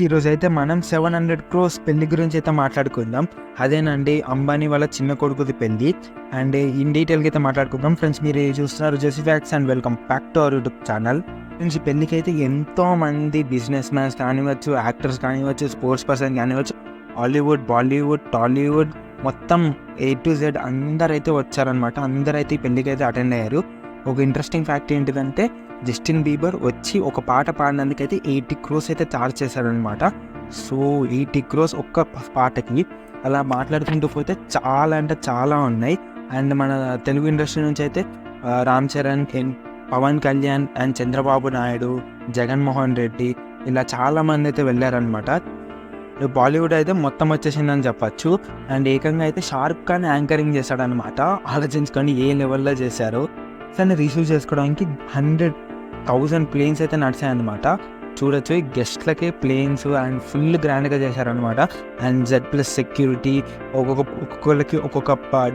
ఈరోజైతే మనం 700 crores పెళ్లి గురించి అయితే మాట్లాడుకుందాం. అదేనండి అంబానీ వాళ్ళ చిన్న కొడుకుది పెళ్లి. అండ్ ఇన్ డీటెయిల్గా అయితే మాట్లాడుకుందాం. ఫ్రెండ్స్, మీరు చూస్తున్నారు JC facts and welcome back to our YouTube channel. Friends, ఈ పెళ్లికి అయితే ఎంతోమంది బిజినెస్ మ్యాన్స్ కానివ్వచ్చు, యాక్టర్స్ కానివ్వచ్చు, స్పోర్ట్స్ పర్సన్ కానివ్వచ్చు, హాలీవుడ్, బాలీవుడ్, టాలీవుడ్ మొత్తం A to Z అందరైతే వచ్చారనమాట. అందరైతే ఈ పెళ్లికి అయితే అటెండ్ అయ్యారు. ఒక ఇంట్రెస్టింగ్ ఫ్యాక్ట్ ఏంటిదంటే, జస్టిన్ బీబర్ వచ్చి ఒక పాట పాడినందుకైతే 80 crores అయితే చార్జ్ చేశారనమాట. సో 80 crores ఒక్క పాటకి. అలా మాట్లాడుకుంటూ పోతే చాలా అంటే చాలా ఉన్నాయి. అండ్ మన తెలుగు ఇండస్ట్రీ నుంచి అయితే రామ్ చరణ్, పవన్ కళ్యాణ్ అండ్ చంద్రబాబు నాయుడు, జగన్మోహన్ రెడ్డి ఇలా చాలామంది అయితే వెళ్ళారనమాట. బాలీవుడ్ అయితే మొత్తం వచ్చేసిందని చెప్పచ్చు. అండ్ ఏకంగా అయితే షారుఖ్ ఖాన్ యాంకరింగ్ చేశాడనమాట. ఆలోచించుకొని ఏ లెవెల్లో చేశారో. దాన్ని రిసీవ్ చేసుకోవడానికి 100,000 ప్లేన్స్ అయితే నడిచాయన్నమాట. చూడొచ్చు, ఈ గెస్ట్లకే ప్లేన్స్ అండ్ ఫుల్ గ్రాండ్గా చేశారనమాట. అండ్ Z+ సెక్యూరిటీ, ఒక్కొక్కరికి ఒక్కొక్క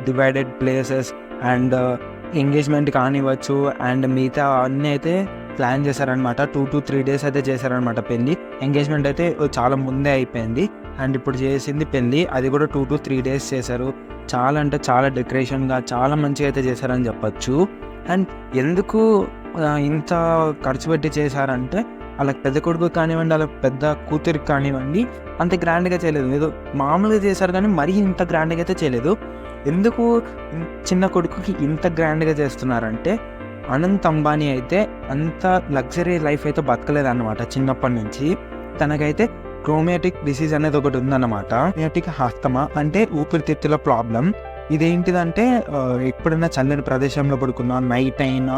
డివైడెడ్ ప్లేసెస్ అండ్ ఎంగేజ్మెంట్ కానివ్వచ్చు అండ్ మిగతా అన్నీ అయితే ప్లాన్ చేశారనమాట. 2 to 3 days అయితే చేశారనమాట పెళ్ళి. ఎంగేజ్మెంట్ అయితే చాలా ముందే అయిపోయింది. అండ్ ఇప్పుడు చేసింది పెళ్ళి, అది కూడా 2 to 3 days చేశారు. చాలా అంటే చాలా డెకరేషన్గా చాలా మంచిగా అయితే చేశారని చెప్పచ్చు. అండ్ ఎందుకు ఇంత ఖర్చు పెట్టి చేశారంటే, వాళ్ళకి పెద్ద కొడుకు కానివ్వండి, వాళ్ళ పెద్ద కూతురికి కానివ్వండి అంత గ్రాండ్గా చేయలేదు. ఏదో మామూలుగా చేశారు కానీ మరీ ఇంత గ్రాండ్గా అయితే చేయలేదు. ఎందుకు చిన్న కొడుకుకి ఇంత గ్రాండ్గా చేస్తున్నారంటే, అనంత్ అంబానీ అయితే అంత లగ్జరీ లైఫ్ అయితే బతకలేదన్నమాట. చిన్నప్పటి నుంచి తనకైతే క్రోమాటిక్ డిసీజ్ అనేది ఒకటి ఉందన్నమాట. క్రోమాటిక్ ఆస్తమా అంటే ఊపిరితిత్తుల ప్రాబ్లం. ఇదేంటిదంటే, ఎప్పుడైనా చల్లని ప్రదేశంలో పడుకున్నా, నైట్ అయినా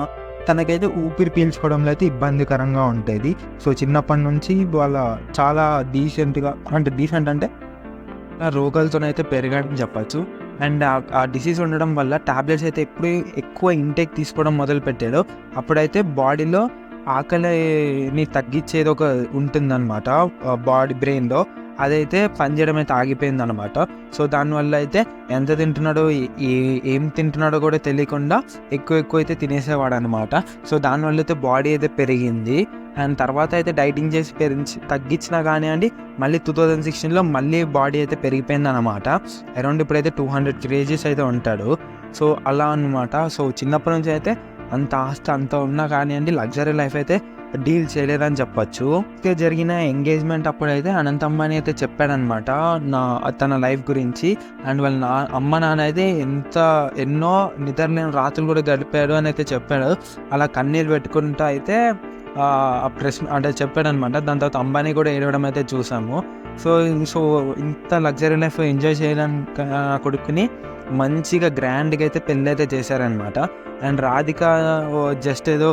తనకైతే ఊపిరి పీల్చుకోవడంలో అయితే ఇబ్బందికరంగా ఉంటుంది. సో చిన్నప్పటి నుంచి వాళ్ళ చాలా డీసెంట్ అంటే రోగాలతోనైతే పెరిగాడని చెప్పచ్చు. అండ్ ఆ డిసీజ్ ఉండడం వల్ల టాబ్లెట్స్ అయితే ఎప్పుడు ఎక్కువ ఇంటేక్ తీసుకోవడం మొదలు పెట్టాడో అప్పుడైతే బాడీలో ఆకలిని తగ్గించేది ఒక ఉంటుందన్నమాట. బ్రెయిన్లో అదైతే పనిచేయడం అయితే ఆగిపోయిందనమాట. సో దానివల్ల అయితే ఎంత తింటున్నాడో ఏం తింటున్నాడో కూడా తెలియకుండా ఎక్కువ అయితే తినేసేవాడు అనమాట. సో దానివల్ల అయితే బాడీ అయితే పెరిగింది. అండ్ తర్వాత అయితే డైటింగ్ చేసి తగ్గించినా కానివ్వండి, మళ్ళీ 2016లో మళ్ళీ బాడీ అయితే పెరిగిపోయింది అనమాట. అరౌండ్ ఇప్పుడైతే 200 kgs అయితే ఉంటాడు. సో అలా అనమాట. సో చిన్నప్పటి నుంచి అయితే అంత ఆస్తి అంత ఉన్నా కానివ్వండి, లగ్జరీ లైఫ్ అయితే డీల్ చేయలేదని చెప్పచ్చు. జరిగిన ఎంగేజ్మెంట్ అప్పుడైతే అనంత్ అంబానీ అయితే చెప్పాడనమాట తన లైఫ్ గురించి. అండ్ వాళ్ళ అమ్మ నాన్న అయితే ఎన్నో నిద్రలేని రాత్రులు కూడా గడిపాడు అని అయితే చెప్పాడు. అలా కన్నీరు పెట్టుకుంటూ అయితే అంటే చెప్పాడనమాట. దాని తర్వాత అంబానీ కూడా ఏడవడం అయితే చూసాము. సో ఇంత లగ్జరీ లైఫ్ ఎంజాయ్ చేయడానికి కొడుకుని మంచిగా గ్రాండ్గా అయితే పెళ్ళి అయితే చేశారనమాట. అండ్ రాధిక జస్ట్ ఏదో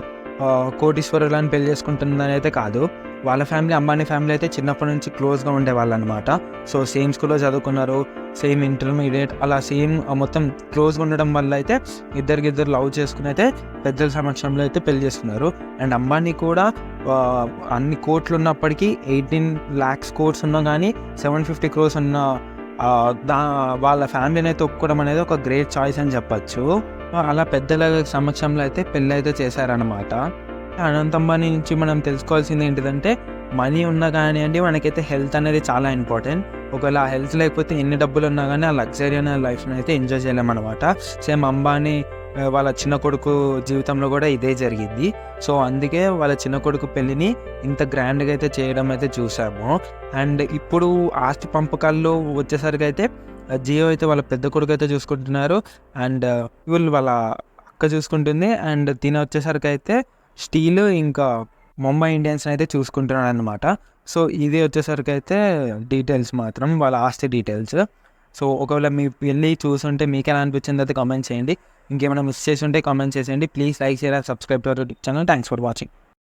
కోటీశ్వరులు అని పెళ్లి చేసుకుంటుందని అయితే కాదు. వాళ్ళ ఫ్యామిలీ, అంబానీ ఫ్యామిలీ అయితే చిన్నప్పటి నుంచి క్లోజ్గా ఉండేవాళ్ళు అనమాట. సో సేమ్ స్కూల్లో చదువుకున్నారు, సేమ్ ఇంటర్మీడియట్ అలా సేమ్ మొత్తం క్లోజ్గా ఉండడం వల్ల అయితే ఇద్దరు లవ్ చేసుకుని అయితే పెద్దల సమక్షంలో అయితే పెళ్లి చేసుకున్నారు. అండ్ అంబానీ కూడా అన్ని కోట్లు ఉన్నప్పటికీ 18 lakhs కోట్స్ ఉన్నా కానీ 750 crores ఉన్న వాళ్ళ ఫ్యామిలీని అయితే ఒప్పుకోవడం అనేది ఒక గ్రేట్ చాయిస్ అని చెప్పచ్చు. అలా పెద్దల సమక్షంలో అయితే పెళ్ళి అయితే చేశారనమాట. అనంత్ అంబానీ నుంచి మనం తెలుసుకోవాల్సింది ఏంటిదంటే, మనీ ఉన్నా కానివ్వండి మనకైతే హెల్త్ అనేది చాలా ఇంపార్టెంట్. ఒకవేళ ఆ హెల్త్ లేకపోతే ఎన్ని డబ్బులు ఉన్నా కానీ ఆ లగ్జరీ అనే లైఫ్ని అయితే ఎంజాయ్ చేయలేమన్నమాట. సేమ్ అంబానీ వాళ్ళ చిన్న కొడుకు జీవితంలో కూడా ఇదే జరిగింది. సో అందుకే వాళ్ళ చిన్న కొడుకు పెళ్ళిని ఇంత గ్రాండ్గా అయితే చేయడం అయితే చూసాము. అండ్ ఇప్పుడు ఆస్తి పంపకాల్లో వచ్చేసరికి అయితే జియో అయితే వాళ్ళ పెద్ద కొడుకు అయితే చూసుకుంటున్నారు. అండ్ వీళ్ళు వాళ్ళ అక్క చూసుకుంటుంది. అండ్ తిన వచ్చేసరికి అయితే స్టీల్ ఇంకా ముంబై ఇండియన్స్ అయితే చూసుకుంటున్నాడు అనమాట. సో ఇది వచ్చేసరికి అయితే డీటెయిల్స్ మాత్రం వాళ్ళ ఆస్తి డీటెయిల్స్. సో ఒకవేళ మీ పెళ్ళి చూసుంటే మీకు ఎలా అనిపించింది అయితే కామెంట్ చేయండి. ఇంకేమైనా మిస్ చేసి ఉంటే కామెంట్ చేసేయండి. Please like, share, subscribe to our YouTube channel. Thanks for watching.